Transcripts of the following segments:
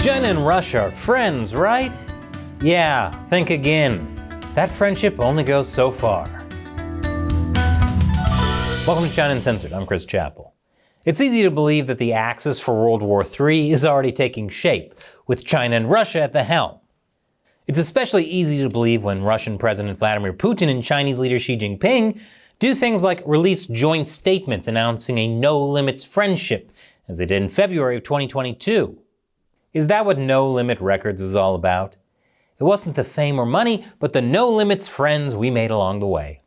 China and Russia are friends, right? Yeah, think again. That friendship only goes so far. Welcome to China Uncensored. I'm Chris Chappell. It's easy to believe that the axis for World War III is already taking shape, with China and Russia at the helm. It's especially easy to believe when Russian President Vladimir Putin and Chinese leader Xi Jinping do things like release joint statements announcing a no-limits friendship, as they did in February of 2022. Is that what No Limit Records was all about? It wasn't the fame or money, but the no-limits friends we made along the way.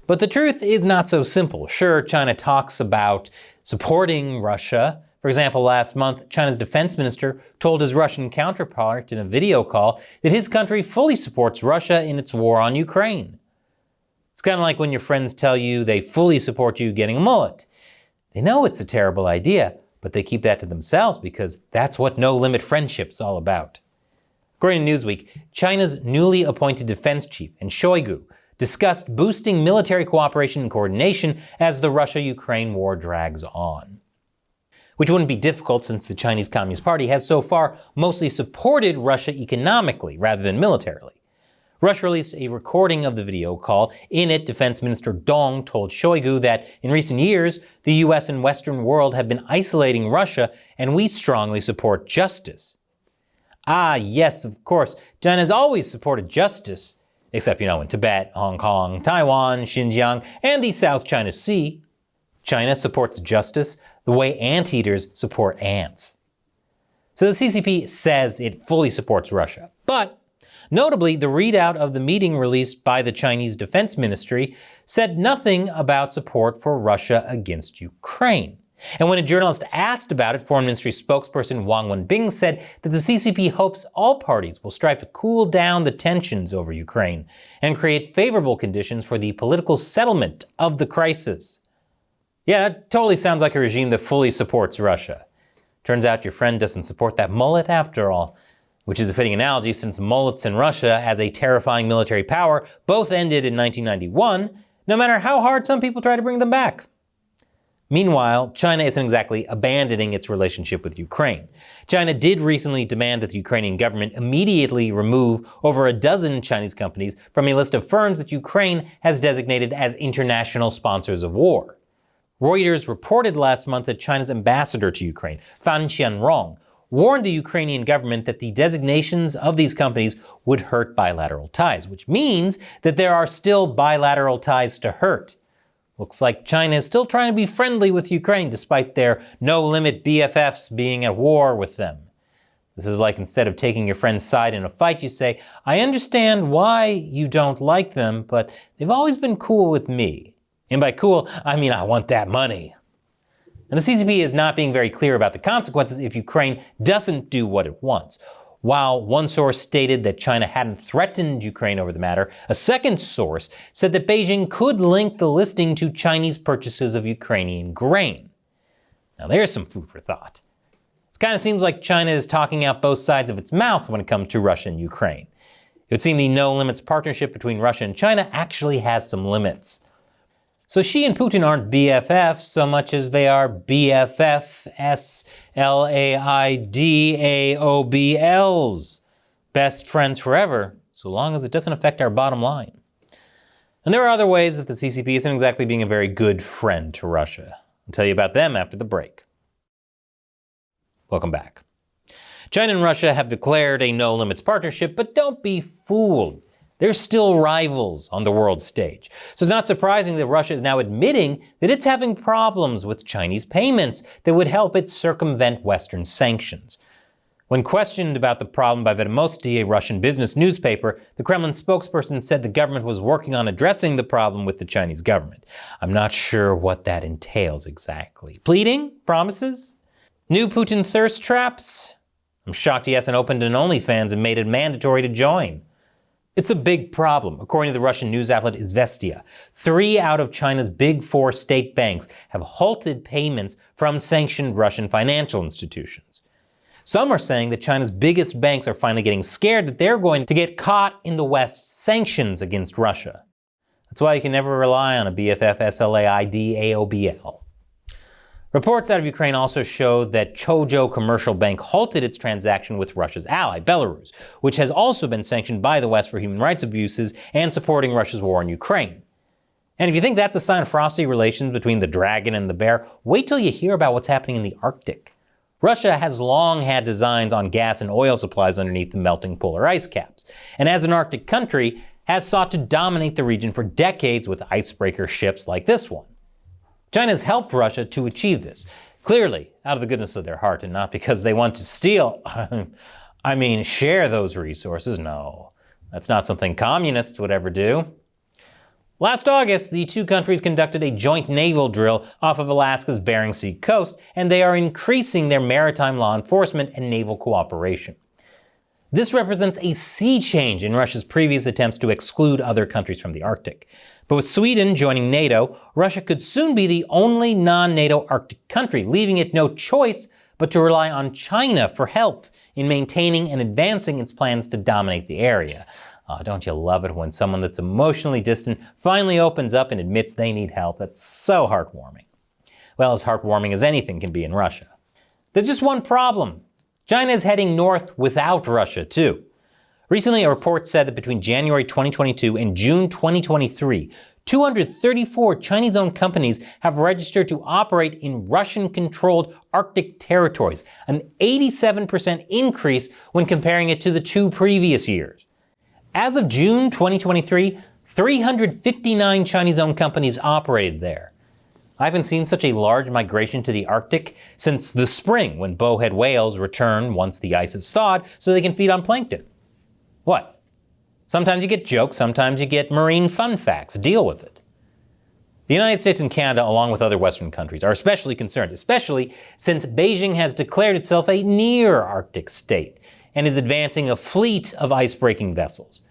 But the truth is not so simple. Sure, China talks about supporting Russia. For example, last month, China's defense minister told his Russian counterpart in a video call that his country fully supports Russia in its war on Ukraine. It's kind of like when your friends tell you they fully support you getting a mullet. They know it's a terrible idea, but they keep that to themselves because that's what no-limit friendship's all about. According to Newsweek, China's newly appointed defense chief and Shoigu discussed boosting military cooperation and coordination as the Russia-Ukraine war drags on. Which wouldn't be difficult since the Chinese Communist Party has so far mostly supported Russia economically rather than militarily. Russia released a recording of the video call. In it, Defense Minister Dong told Shoigu that in recent years, the US and Western world have been isolating Russia, and we strongly support justice. Ah, yes, of course, China has always supported justice, except, in Tibet, Hong Kong, Taiwan, Xinjiang, and the South China Sea. China supports justice the way anteaters support ants. So the CCP says it fully supports Russia, but notably, the readout of the meeting released by the Chinese Defense Ministry said nothing about support for Russia against Ukraine. And when a journalist asked about it, Foreign Ministry spokesperson Wang Wenbing said that the CCP hopes all parties will strive to cool down the tensions over Ukraine and create favorable conditions for the political settlement of the crisis. Yeah, that totally sounds like a regime that fully supports Russia. Turns out your friend doesn't support that mullet after all. Which is a fitting analogy since mullets in Russia as a terrifying military power both ended in 1991, no matter how hard some people try to bring them back. Meanwhile, China isn't exactly abandoning its relationship with Ukraine. China did recently demand that the Ukrainian government immediately remove over a dozen Chinese companies from a list of firms that Ukraine has designated as international sponsors of war. Reuters reported last month that China's ambassador to Ukraine, Fan Qianrong, warned the Ukrainian government that the designations of these companies would hurt bilateral ties, which means that there are still bilateral ties to hurt. Looks like China is still trying to be friendly with Ukraine despite their no-limit BFFs being at war with them. This is like instead of taking your friend's side in a fight, you say, I understand why you don't like them, but they've always been cool with me. And by cool, I mean I want that money. And the CCP is not being very clear about the consequences if Ukraine doesn't do what it wants. While one source stated that China hadn't threatened Ukraine over the matter, a second source said that Beijing could link the listing to Chinese purchases of Ukrainian grain. Now there's some food for thought. It kind of seems like China is talking out both sides of its mouth when it comes to Russia and Ukraine. It would seem the no-limits partnership between Russia and China actually has some limits. So Xi and Putin aren't BFFs so much as they are BFFSLAIDAOBLs. Best friends forever, so long as it doesn't affect our bottom line. And there are other ways that the CCP isn't exactly being a very good friend to Russia. I'll tell you about them after the break. Welcome back. China and Russia have declared a no-limits partnership, but don't be fooled. They're still rivals on the world stage. So it's not surprising that Russia is now admitting that it's having problems with Chinese payments that would help it circumvent Western sanctions. When questioned about the problem by Vedomosti, a Russian business newspaper, the Kremlin spokesperson said the government was working on addressing the problem with the Chinese government. I'm not sure what that entails exactly. Pleading? Promises? New Putin thirst traps? I'm shocked he hasn't opened an OnlyFans and made it mandatory to join. It's a big problem. According to the Russian news outlet Izvestia, 3 out of China's big 4 state banks have halted payments from sanctioned Russian financial institutions. Some are saying that China's biggest banks are finally getting scared that they're going to get caught in the West's sanctions against Russia. That's why you can never rely on a BFF SLAIDAOBL. Reports out of Ukraine also showed that Chojo Commercial Bank halted its transaction with Russia's ally, Belarus, which has also been sanctioned by the West for human rights abuses and supporting Russia's war in Ukraine. And if you think that's a sign of frosty relations between the dragon and the bear, wait till you hear about what's happening in the Arctic. Russia has long had designs on gas and oil supplies underneath the melting polar ice caps, and as an Arctic country, has sought to dominate the region for decades with icebreaker ships like this one. China's helped Russia to achieve this, clearly out of the goodness of their heart and not because they want to steal, share those resources. No, that's not something communists would ever do. Last August, the two countries conducted a joint naval drill off of Alaska's Bering Sea coast, and they are increasing their maritime law enforcement and naval cooperation. This represents a sea change in Russia's previous attempts to exclude other countries from the Arctic. But with Sweden joining NATO, Russia could soon be the only non-NATO Arctic country, leaving it no choice but to rely on China for help in maintaining and advancing its plans to dominate the area. Oh, don't you love it when someone that's emotionally distant finally opens up and admits they need help? That's so heartwarming. Well, as heartwarming as anything can be in Russia. There's just one problem. China is heading north without Russia, too. Recently, a report said that between January 2022 and June 2023, 234 Chinese-owned companies have registered to operate in Russian-controlled Arctic territories, an 87% increase when comparing it to the 2 previous years. As of June 2023, 359 Chinese-owned companies operated there. I haven't seen such a large migration to the Arctic since the spring, when bowhead whales return once the ice is thawed so they can feed on plankton. What? Sometimes you get jokes, sometimes you get marine fun facts. Deal with it. The United States and Canada, along with other Western countries, are especially concerned, especially since Beijing has declared itself a near-Arctic state and is advancing a fleet of ice-breaking vessels.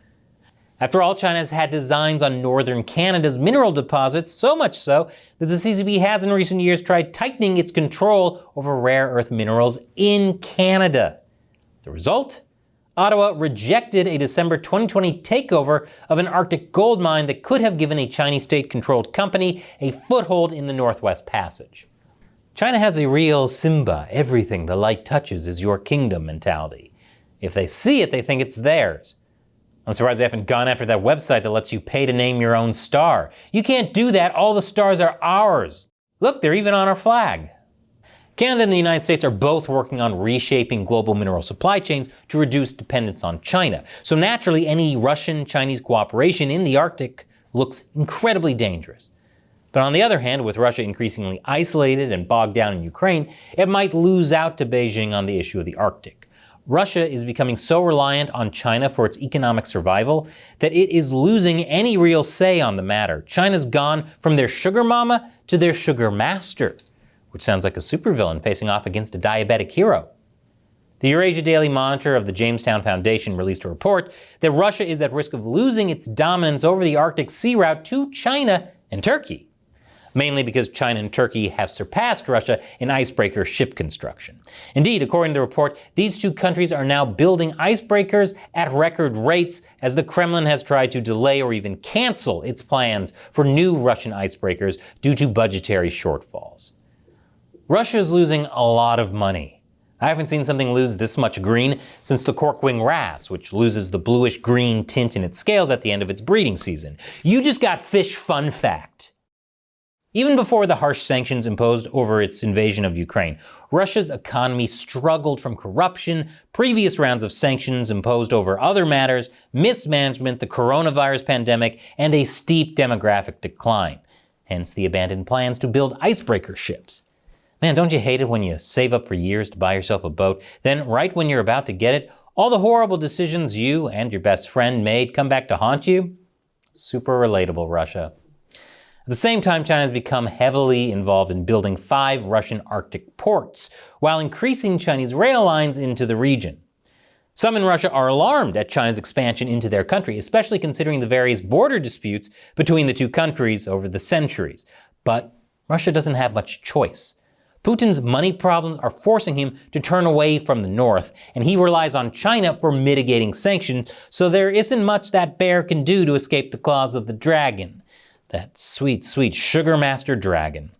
After all, China has had designs on northern Canada's mineral deposits, so much so that the CCP has in recent years tried tightening its control over rare earth minerals in Canada. The result? Ottawa rejected a December 2020 takeover of an Arctic gold mine that could have given a Chinese state-controlled company a foothold in the Northwest Passage. China has a real Simba, everything the light touches is your kingdom mentality. If they see it, they think it's theirs. I'm surprised they haven't gone after that website that lets you pay to name your own star. You can't do that. All the stars are ours. Look, they're even on our flag. Canada and the United States are both working on reshaping global mineral supply chains to reduce dependence on China. So naturally, any Russian-Chinese cooperation in the Arctic looks incredibly dangerous. But on the other hand, with Russia increasingly isolated and bogged down in Ukraine, it might lose out to Beijing on the issue of the Arctic. Russia is becoming so reliant on China for its economic survival that it is losing any real say on the matter. China's gone from their sugar mama to their sugar master, which sounds like a supervillain facing off against a diabetic hero. The Eurasia Daily Monitor of the Jamestown Foundation released a report that Russia is at risk of losing its dominance over the Arctic sea route to China and Turkey, mainly because China and Turkey have surpassed Russia in icebreaker ship construction. Indeed, according to the report, these two countries are now building icebreakers at record rates as the Kremlin has tried to delay or even cancel its plans for new Russian icebreakers due to budgetary shortfalls. Russia is losing a lot of money. I haven't seen something lose this much green since the corkwing wrasse, which loses the bluish-green tint in its scales at the end of its breeding season. You just got fish fun fact. Even before the harsh sanctions imposed over its invasion of Ukraine, Russia's economy struggled from corruption, previous rounds of sanctions imposed over other matters, mismanagement, the coronavirus pandemic, and a steep demographic decline. Hence the abandoned plans to build icebreaker ships. Man, don't you hate it when you save up for years to buy yourself a boat, then right when you're about to get it, all the horrible decisions you and your best friend made come back to haunt you? Super relatable, Russia. At the same time, China has become heavily involved in building 5 Russian Arctic ports, while increasing Chinese rail lines into the region. Some in Russia are alarmed at China's expansion into their country, especially considering the various border disputes between the two countries over the centuries. But Russia doesn't have much choice. Putin's money problems are forcing him to turn away from the north, and he relies on China for mitigating sanctions, so there isn't much that bear can do to escape the claws of the dragon. That sweet, sweet sugar master dragon.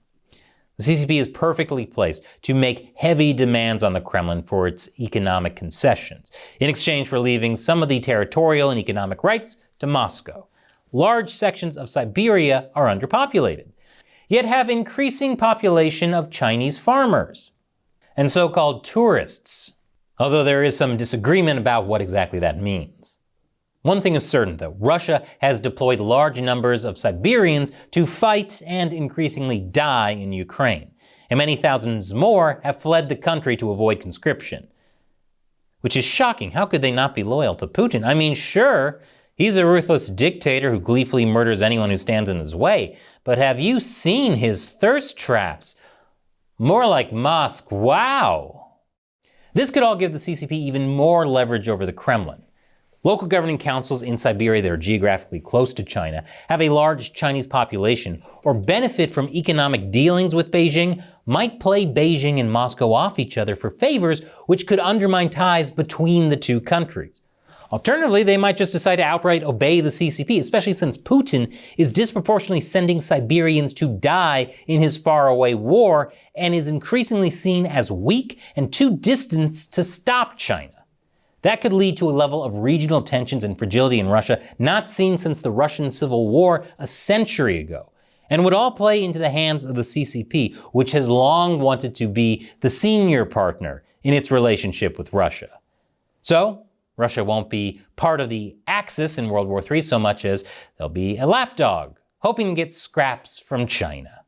The CCP is perfectly placed to make heavy demands on the Kremlin for its economic concessions, in exchange for leaving some of the territorial and economic rights to Moscow. Large sections of Siberia are underpopulated, yet have increasing population of Chinese farmers and so-called tourists, although there is some disagreement about what exactly that means. One thing is certain, though. Russia has deployed large numbers of Siberians to fight and increasingly die in Ukraine, and many thousands more have fled the country to avoid conscription. Which is shocking. How could they not be loyal to Putin? I mean, sure, he's a ruthless dictator who gleefully murders anyone who stands in his way, but have you seen his thirst traps? More like Mosque, wow! This could all give the CCP even more leverage over the Kremlin. Local governing councils in Siberia that are geographically close to China, have a large Chinese population, or benefit from economic dealings with Beijing, might play Beijing and Moscow off each other for favors which could undermine ties between the two countries. Alternatively, they might just decide to outright obey the CCP, especially since Putin is disproportionately sending Siberians to die in his faraway war and is increasingly seen as weak and too distant to stop China. That could lead to a level of regional tensions and fragility in Russia not seen since the Russian Civil War a century ago, and would all play into the hands of the CCP, which has long wanted to be the senior partner in its relationship with Russia. So, Russia won't be part of the Axis in World War III so much as they'll be a lapdog, hoping to get scraps from China.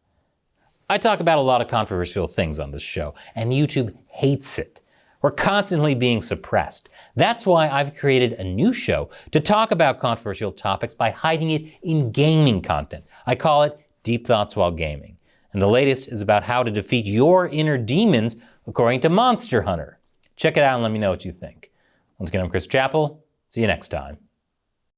I talk about a lot of controversial things on this show, and YouTube hates it. We're constantly being suppressed. That's why I've created a new show to talk about controversial topics by hiding it in gaming content. I call it Deep Thoughts While Gaming. And the latest is about how to defeat your inner demons according to Monster Hunter. Check it out and let me know what you think. Once again, I'm Chris Chappell. See you next time.